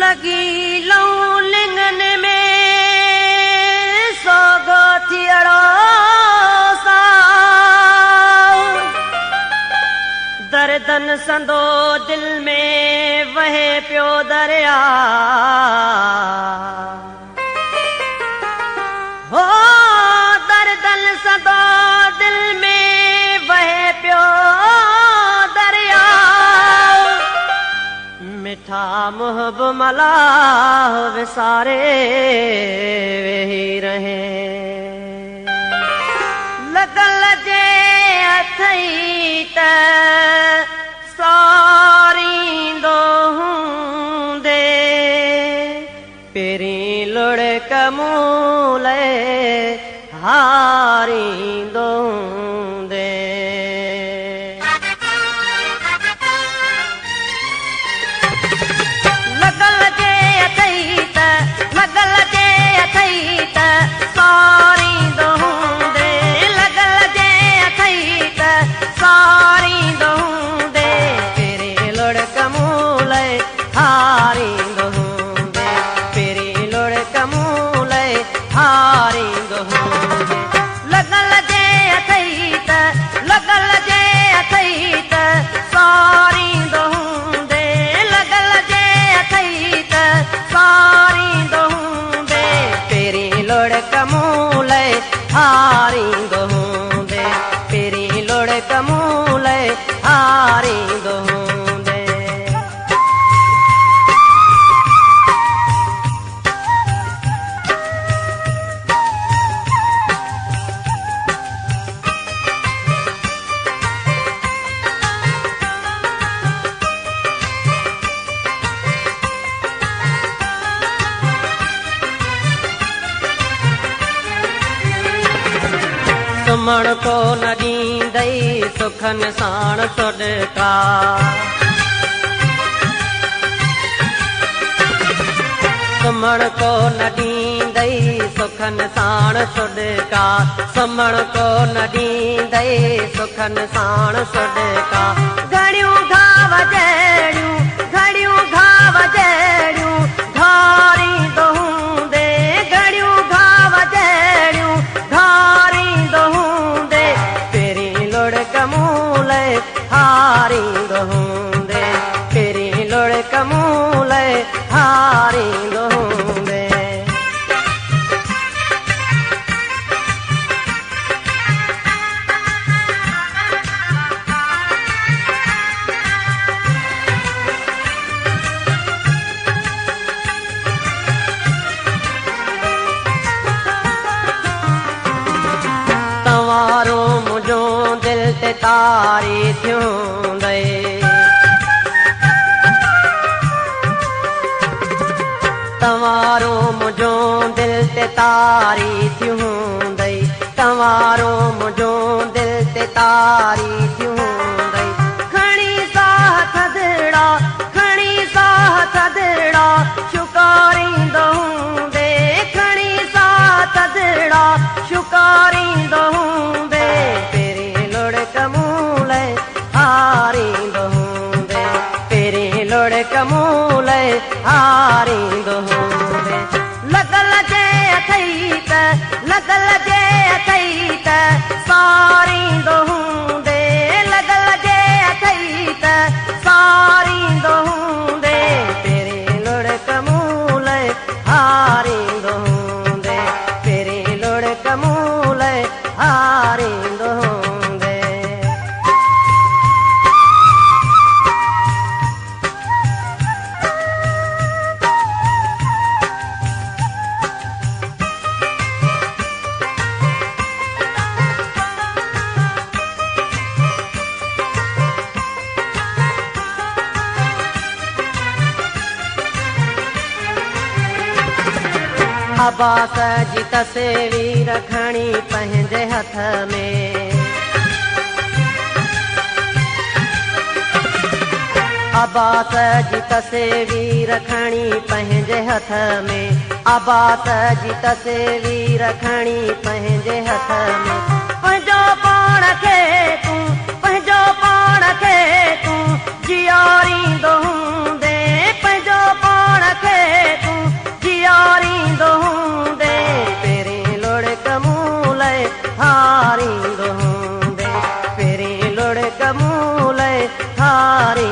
लगी लऊं लिंगन में सोगो थियड़ो सा दर्दन संदो दिल में वहे पियो दरिया हो दर्दन संदो दिल में वहे पियो दरिया मिठा मुहब मलाह विसारे वेही रहे लगल जे अथई त सारींदो हूंदे पेरी लुड़ कमूले हारींदो हूंदे लगल जे अथई त सारींदो हूंदे लगल जे अथई त सारींदो हूंदे पेरी लुड़ कमूले हारींदो हूंदे पेरी लुड़ कमूले हारींदो हूंदे लगल जे अथई त सारींदो हूंदे लगल जे अथई त सारींदो हूंदे पेरी लुड़ कमूले हारींदो हूंदे पेरी लुड़ कमूले हारींदो हूंदे सुमण को न ॾींदई सुखन साण सुॾका सुमण को न ॾींदई सुखन साण सुॾका सुमण को न ॾींदई सुखन साण सुॾका घड़ियूं घाव जहिड़ियूं धारींदो हूंदे घड़ियूं घाव जहिड़ियूं धारींदो हूंदे पेरी लुड़ कमूले हारींदो हूंदे पेरी लुड़ कमूले हारींदो हूंदे तवारो मुझो दिल ते तारी थियूंदे तवारो मुझो दिल ते तारी थियूंदे तवारो मुझो दिल ते तारी थियूंदे खणी साह थदड़ा शुकारींदो हूंदे खणी साह थदड़ा शुकारींदो हूंदे पेरी लुड़ कमूले हारींदो हूंदे पेरी लुड़ कमूले हारींदो हूंदे लगल जे अथई त सारींदो हूंदे लगल जे अथई त सारींदो हूंदे पेरी लुड़ कमूले हारींदो हूंदे पेरी लुड़ कमूले हारींदो हूंदे अब्बास जी तस्वीर खणी पंहिंजे हथ में अब्बास जी तस्वीर खणी पंहिंजे हथ में अब्बास जी तस्वीर खणी पंहिंजे हथ में पंहिंजो पाण खे तूं जियारींदो हूंदे पंहिंजो पाण खे यारी